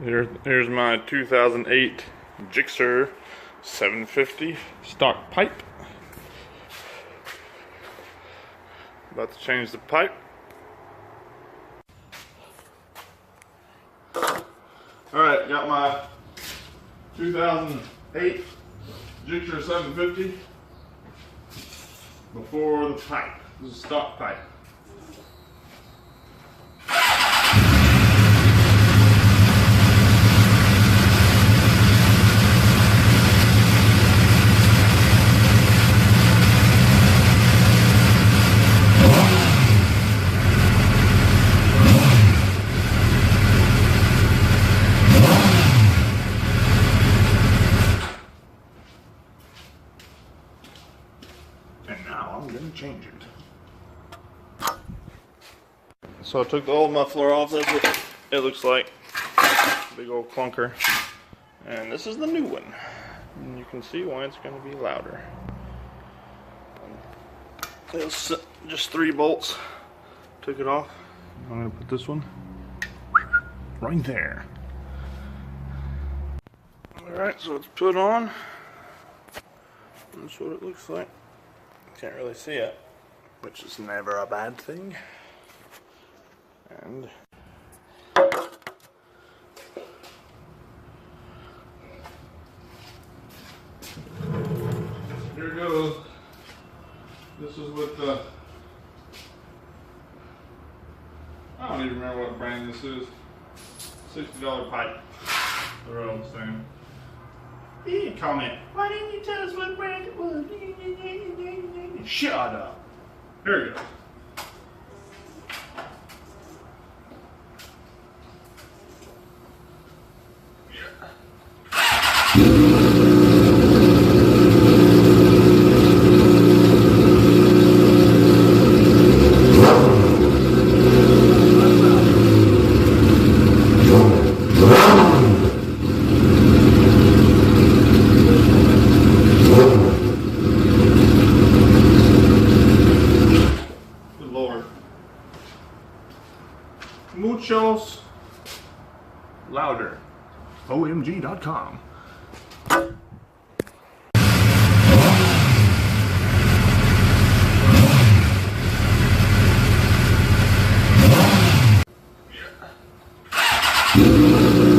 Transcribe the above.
Here's my 2008 Gsxr 750 stock pipe. About to change the pipe. Alright, got my 2008 Gsxr 750 before the pipe. This is a stock pipe. And now I'm going to change it. So I took the old muffler off. That's what it looks like. Big old clunker. And this is the new one. And you can see why it's going to be louder. It's just 3 bolts. Took it off. I'm going to put this one right there. Alright, so it's put on. That's what it looks like. Can't really see it, which is never a bad thing. And here goes. This is with the, I don't even remember what brand this is. $60 pipe. The real thing. You can comment. Why didn't you tell us what brand it was? Shut up. Here we go. Muchos louder. OMG.com. Yeah.